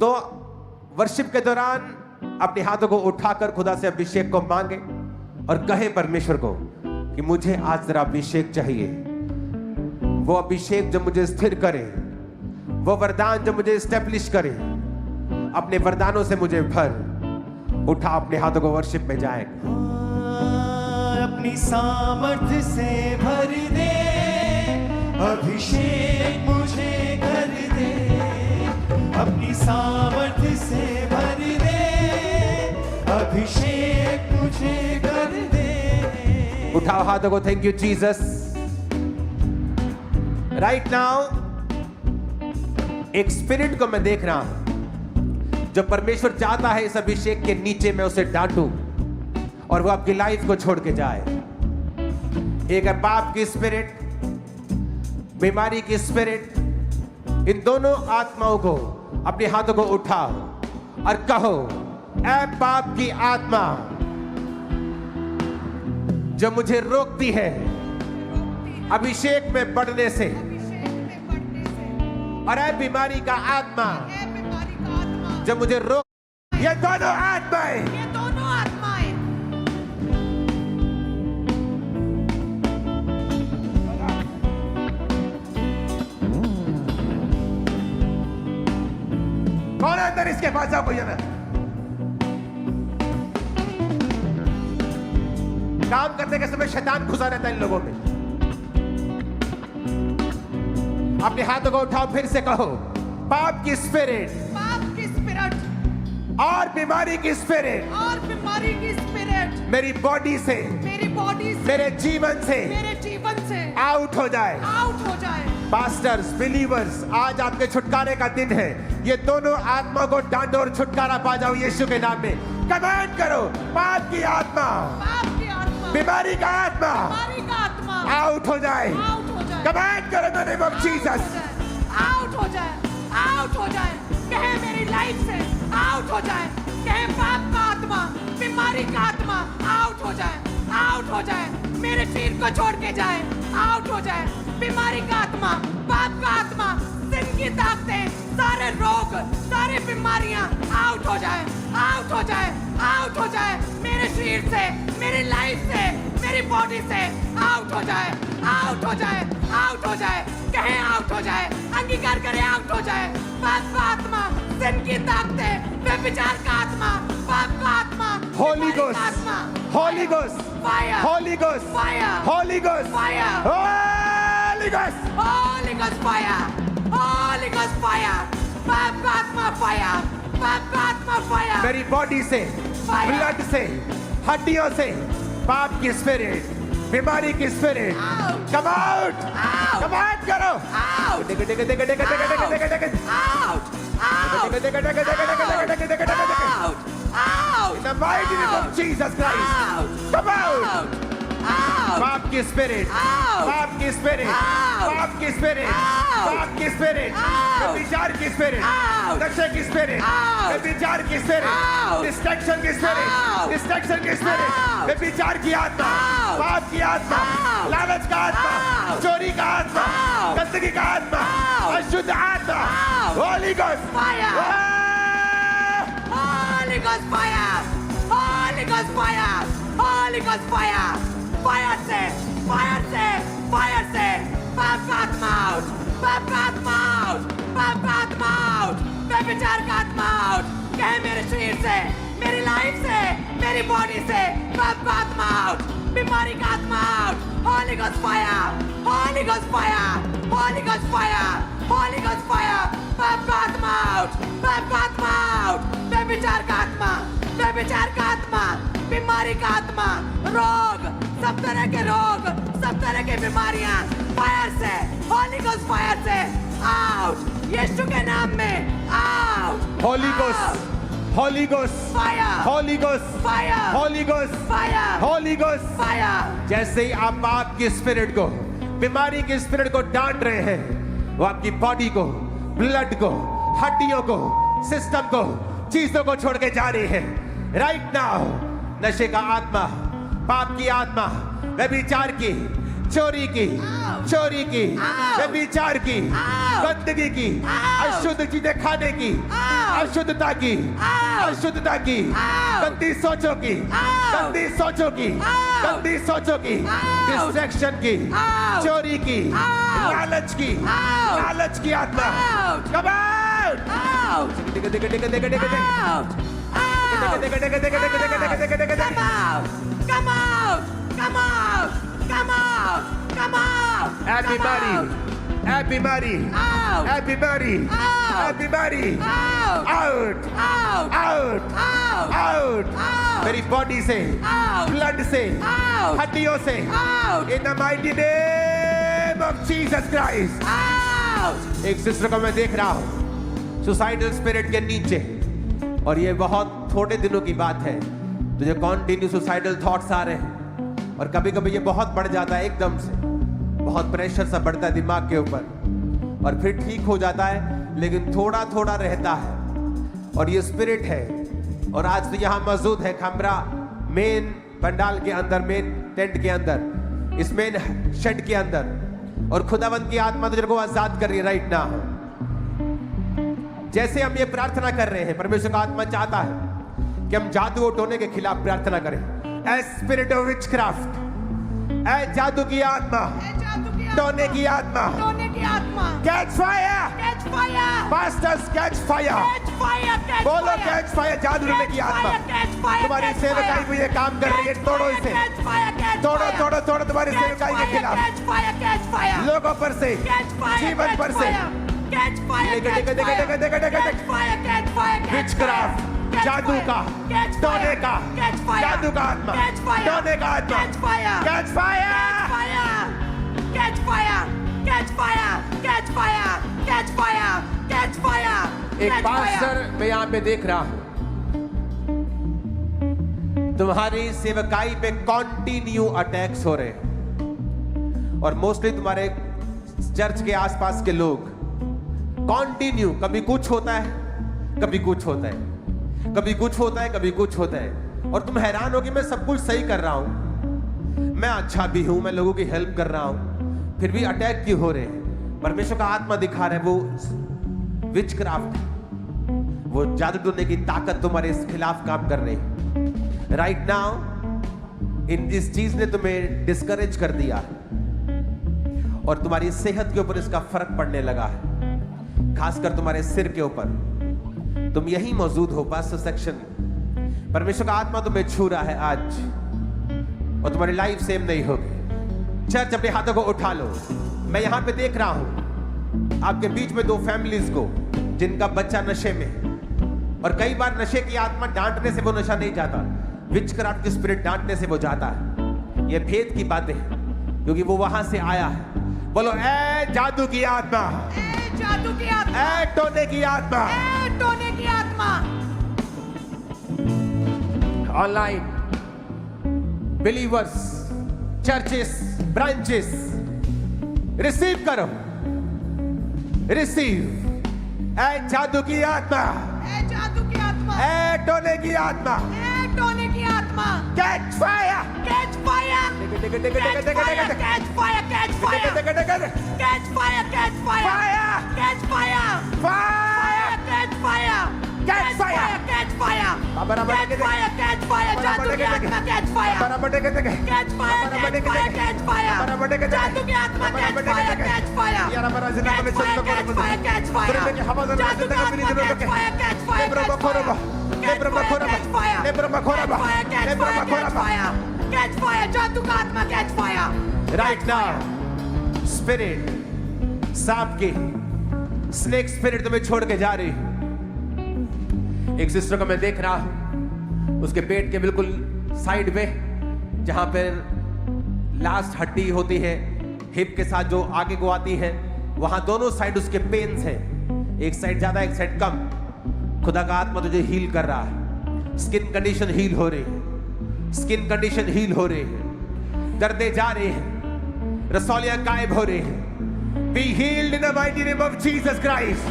तो वर्शिप के दौरान अपने हाथों को उठाकर खुदा से अभिषेक को मांगे और कहे परमेश्वर को कि मुझे आज जरा अभिषेक चाहिए। वो अभिषेक जो मुझे स्थिर करे, वो वरदान जो मुझे स्टेब्लिश करे, अपने वरदानों से मुझे भर। उठा अपने हाथों को वर्शिप में जाए। अपनी सामर्थ्य से भर दे, अभिषेक मुझे कर दे। अपनी सामर्थ्य से भर दे, अभिषेक मुझे कर दे। उठाओ हाथों को। Thank you Jesus. Right now एक स्पिरिट को मैं देख रहा हूं जो परमेश्वर चाहता है इस अभिषेक के नीचे मैं उसे डांटूं और वो आपकी लाइफ को छोड़ के जाए। एक है पाप की स्पिरिट, बीमारी की स्पिरिट। इन दोनों आत्माओं को अपने हाथों को उठाओ और कहो, ऐ पाप की आत्मा जो मुझे रोकती है अभिषेक में बढ़ने से, और ऐ बीमारी का आत्मा जो मुझे रोक, ये दोनों आत्माएं कौन है अंदर? इसके पास जाओ। कोई है? काम करने के समय शैतान घुसा रहता है इन लोगों में। अपने हाथों को उठाओ, फिर से कहो, पाप की स्पिरिट और बीमारी की स्पिरिट मेरी बॉडी से, मेरे जीवन से आउट हो जाए। पास्टर्स, बिलीवर्स, आज आपके छुटकारे का दिन है। ये दोनों आत्मा को डांटो और छुटकारा पा जाओ यीशु के नाम में। कमांड करो, पाप की आत्मा, बीमारी का आत्मा आउट हो जाए। कमांड करो in the name of Jesus. Out हो जाए, आउट हो जाए। कहे मेरी लाइफ से आउट हो जाए। कहे पाप का आत्मा, बीमारी का आत्मा आउट हो जाए, आउट हो जाए। मेरे शरीर को छोड़ के जाए, आउट हो जाए। बीमारी का आत्मा, पाप का आत्मा, सिन की ताकतें, सारे रोग, सारी बीमारियां आउट हो जाए, आउट हो जाए, आउट हो जाए। मेरे शरीर से, मेरी लाइफ से, मेरी बॉडी से आउट हो जाए, आउट हो जाए, आउट हो जाए। कहे आउट हो जाए, अंगीकार करे आउट हो जाए। पाप का आत्मा, सिन की ताकतें, व्यभिचार का आत्मा, पाप का आत्मा, होली गोस्ट, आत्मा, Holi ghost, fire, Holi ghost, fire, Holi ghost, fire, Holi ghost, Holi ghost fire, Holi ghost fire. पाप का आत्मा फायर, पाप का आत्मा फायर। मेरी बॉडी से, ब्लड से, हड्डियों से पाप की स्पिरिट, बीमारी की spirit come out, come out करो। आउट, टिक टिक टिक टिक टिक टिक टिक टिक आउट, आउट, टिक टिक टिक टिक टिक टिक टिक टिक टिक। Out, out, In the mighty name of Jesus Christ, out, come out. Out, out, पाप की स्पिरिट, Out. पाप की स्पिरिट, Out. पाप की स्पिरिट, Out. पाप की स्पिरिट, Out. विचार की स्पिरिट, Out. नशे की स्पिरिट, Out. विचार की स्पिरिट, Out. डिस्ट्रैक्शन की स्पिरिट, Out. डिस्ट्रैक्शन की स्पिरिट, Out. विचार की आत्मा, Out. पाप की आत्मा, Out. लालच का आत्मा, Out. चोरी का आत्मा, Out. गंदगी का आत्मा, Out. अशुद्ध आत्मा, Out. Holi ghost, Fire. Holy Ghost fire! Holy Ghost fire! Holy Ghost fire! Fire से, fire से, fire से, पाप का आत्मा आउट, पाप का आत्मा आउट, पाप का आत्मा आउट, व्यभिचार का आत्मा आउट। कहे मेरे शरीर से, मेरी लाइफ से, मेरी बॉडी से पाप का आत्मा आउट, बीमारी का आत्मा out. Holy Ghost fire! Holy Ghost fire! Holy Ghost fire! Holy Ghost fire! पाप का आत्मा आउट, पाप का आत्मा आउट, व्यभिचार का आत्मा, व्यभिचार का आत्मा, बीमारी का आत्मा, रोग, सब तरह के रोग, सब तरह की बीमारियां, फायर से, होली गोस्ट फायर से आउट, यीशु के नाम में out. Holi ghost, Holi ghost, fire, Holi ghost, fire, Holi ghost, fire, Holi ghost. Fire. जैसे ही आप पाप की स्पिरिट को, बीमारी की स्पिरिट को डांट रहे हैं, वो आपकी बॉडी को, ब्लड को, हड्डियों को, सिस्टम को, चीजों को छोड़ के जा रही है। राइट नाउ नशे का आत्मा, पाप की आत्मा, व्यभिचार की, चोरी की, चोरी की, व्यभिचार की, गंदगी की, अशुद्ध चीजें खाने की, अशुद्धता की, अशुद्धता की, गंदी सोचों की, गंदी सोचों की, गंदी सोचों की, डिस्ट्रैक्शन की, चोरी की, लालच की, लालच की आत्मा, कम आउट, Everybody, out, मेरी बॉडी से, ब्लड से, हड्डियों से, in the mighty name of Jesus Christ. एक सिस्टर को मैं देख रहा हूँ सुसाइडल स्पिरिट के नीचे, और ये बहुत थोड़े दिनों की बात है, तुझे कॉन्टिन्यू सुसाइडल थॉट्स आ रहे हैं, और कभी कभी ये बहुत बढ़ जाता है एकदम से, बहुत प्रेशर सा बढ़ता है दिमाग के ऊपर, और फिर ठीक हो जाता है, लेकिन थोड़ा थोड़ा रहता है, और ये स्पिरिट है। और आज तो यहाँ मौजूद है खमरा मेन पंडाल के अंदर, मेन टेंट के अंदर, इस मेन शेड के अंदर, और खुदावंद की आत्मा तुझे को आजाद कर रही है राइट नाउ। जैसे हम ये प्रार्थना कर रहे हैं, परमेश्वर का आत्मा चाहता है कि हम जादू और टोने के खिलाफ प्रार्थना करें। ए स्पिरिट ऑफ विचक्राफ्ट, ए जादू की आत्मा, टोने की आत्मा, catch fire, masters catch fire, बोलो कैच फायर, जादू टोने की आत्मा, तुम्हारी सेवकाई में ये काम कर रही है, तोड़ो इसे, तोड़ो तोड़ो तोड़ो तुम्हारी सेवकाई के खिलाफ, लोगों पर से, जीवन पर से, विचक्राफ्ट, जादू का, टोने का, जादू का आत्मा, टोने का आत्मा, catch fire, catch fire, catch fire, catch fire, catch fire, catch fire. एक पास्टर मैं यहाँ पे देख रहा हूँ, तुम्हारी सेवकाई पे कॉन्टिन्यू अटैक्स हो रहे हैं, और मोस्टली तुम्हारे चर्च के आसपास के लोग कॉन्टिन्यू, कभी कुछ होता है, कभी कुछ होता है, कभी कुछ होता है, कभी कुछ होता है, और तुम हैरान हो कि मैं सब कुछ सही कर रहा हूं, मैं अच्छा भी हूं, मैं लोगों की हेल्प कर रहा हूं, फिर भी अटैक क्यों हो रहे हैं? परमेश्वर का आत्मा दिखा रहा है, वो विचक्राफ्ट, वो जादू टोने की ताकत तुम्हारे खिलाफ काम कर रही है राइट नाउ। इस चीज ने तुम्हें डिस्करेज कर दिया और तुम्हारी सेहत के ऊपर इसका फर्क पड़ने लगा है, खासकर तुम्हारे सिर के ऊपर। तुम यही मौजूद हो पास सेक्शन, परमेश्वर का आत्मा तुम्हें छू रहा है आज, और तुम्हारी लाइफ सेम नहीं होगी। चर्च अपने हाथों को उठा लो। मैं यहां पे देख रहा हूं आपके बीच में दो फैमिलीज को जिनका बच्चा नशे में, और कई बार नशे की आत्मा डांटने से वो नशा नहीं जाता, विचक्राफ्ट की स्पिरिट डांटने से वो जाता है। ये भेद की बातें हैं क्योंकि वो वहां से आया है। बोलो ए जादू की आत्मा, ए जादू की आत्मा, ए टोने की आत्मा, ए टोने की आत्मा। Online believers, churches, branches, receive करो, रिसीव। ए जादू की आत्मा, ए जादू की आत्मा, ए टोने की आत्मा, ए टोने की आत्मा। Catch fire, catch fire, catch fire, catch fire, catch fire, catch fire, catch fire, catch fire, catch fire, catch fire, catch fire, catch fire, catch fire, जादू की आत्मा, catch fire, catch fire, catch fire, catch fire, जादू की आत्मा, catch fire, catch fire, catch fire, catch fire, जादू की आत्मा, catch fire, catch fire, catch fire, जादू का आत्मा, catch fire right now. Spirit, सांप की स्नेक स्पिरिट तुम्हें छोड़ के जा रही है। एक सिस्टर को मैं देख रहा हूं, उसके पेट के बिल्कुल साइड में जहां पर लास्ट हड्डी होती है, हिप के साथ जो आगे को आती है, वहां दोनों साइड उसके पेन्स हैं, एक साइड ज्यादा एक साइड कम। खुदा का आत्मा तुझे हील कर रहा है। स्किन कंडीशन हील हो रही है, स्किन कंडीशन हील हो रही है, दर्दे जा रही हैं, रसौलियां गायब हो रही हैं। Be healed in the mighty name of Jesus Christ.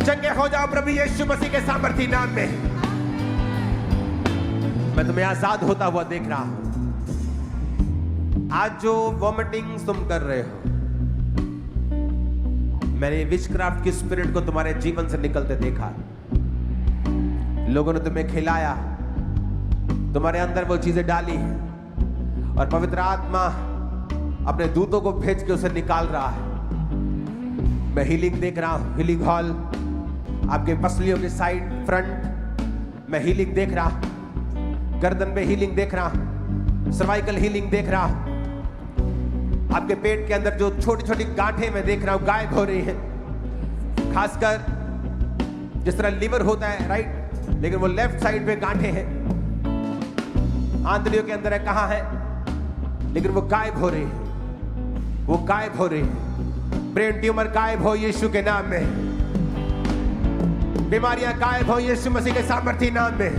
चंगे हो जाओ प्रभु यीशु मसीह के सामर्थी नाम में। मैं तुम्हें आजाद होता हुआ देख रहा हूं। आज जो वॉमिटिंग तुम कर रहे हो, मैंने विचक्राफ्ट की स्पिरिट को तुम्हारे जीवन से निकलते देखा। लोगों ने तुम्हें खिलाया, तुम्हारे अंदर वो चीजें डाली और पवित्र आत्मा अपने दूतों को भेज के उसे निकाल रहा है। मैं हीलिंग देख रहा हूं, हीलिंग हॉल, आपके पसलियों के साइड फ्रंट मैं हीलिंग देख रहा, गर्दन में हीलिंग देख रहा, सर्वाइकल हीलिंग देख रहा, आपके पेट के अंदर जो छोटी छोटी गांठें मैं देख रहा हूं गायब हो रही हैं। खासकर जिस तरह लिवर होता है राइट, लेकिन वो लेफ्ट साइड पे गांठें हैं, आंतड़ियों के अंदर है, कहां है, लेकिन वो गायब हो रही है, वो गायब हो रही है। ब्रेन ट्यूमर गायब हो यीशु के नाम में, बीमारियां गायब हो यीशु मसीह के सामर्थ्य नाम में।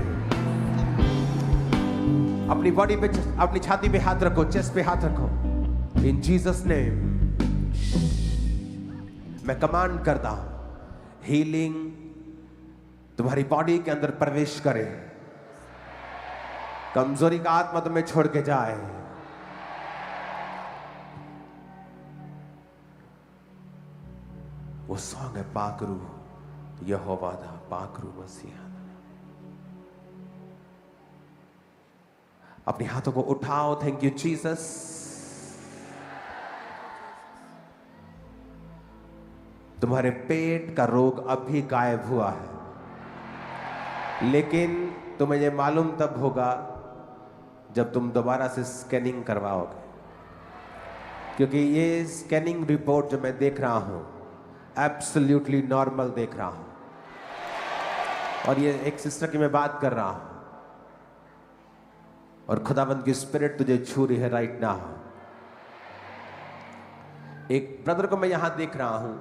अपनी बॉडी पे, अपनी छाती पे हाथ रखो, चेस्ट पे हाथ रखो। इन जीसस नेम मैं कमांड करता हूं, हीलिंग तुम्हारी बॉडी के अंदर प्रवेश करे, कमजोरी का आत्मा तुम्हें छोड़ के जाए। वो सॉन्ग है पाकरू यहोवा दा, पाकरू मसीहा। अपने हाथों को उठाओ, थैंक यू जीसस। तुम्हारे पेट का रोग अब भी गायब हुआ है, लेकिन तुम्हें यह मालूम तब होगा जब तुम दोबारा से स्कैनिंग करवाओगे, क्योंकि ये स्कैनिंग रिपोर्ट जो मैं देख रहा हूं एब्सोल्युटली नॉर्मल देख रहा हूं। और ये एक सिस्टर की मैं बात कर रहा हूं और खुदावंद की स्पिरिट तुझे छू रही है राइट नाउ। एक ब्रदर को मैं यहां देख रहा हूं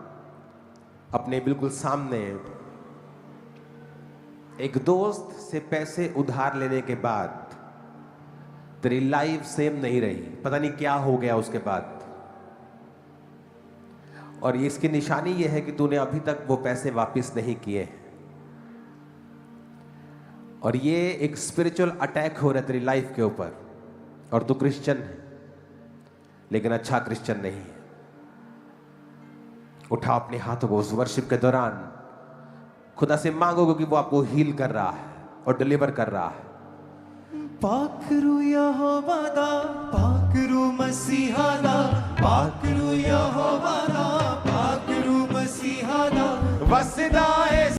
अपने बिल्कुल सामने, एक दोस्त से पैसे उधार लेने के बाद तेरी लाइफ सेम नहीं रही, पता नहीं क्या हो गया उसके बाद। और इसकी निशानी यह है कि तूने अभी तक वो पैसे वापस नहीं किए, और ये एक स्पिरिचुअल अटैक हो रहा है तेरी लाइफ के ऊपर। और तू क्रिश्चियन है, लेकिन अच्छा क्रिश्चियन नहीं है। उठा अपने हाथों को, उस वर्शिप के दौरान खुदा से मांगोगे कि वो आपको हील कर रहा है और डिलीवर कर रहा है। पाकरू यहोवा दा, पाकरू मसीहा दा, पाकरू यहोवा दा, पाकरू मसीहा दा, वसदा है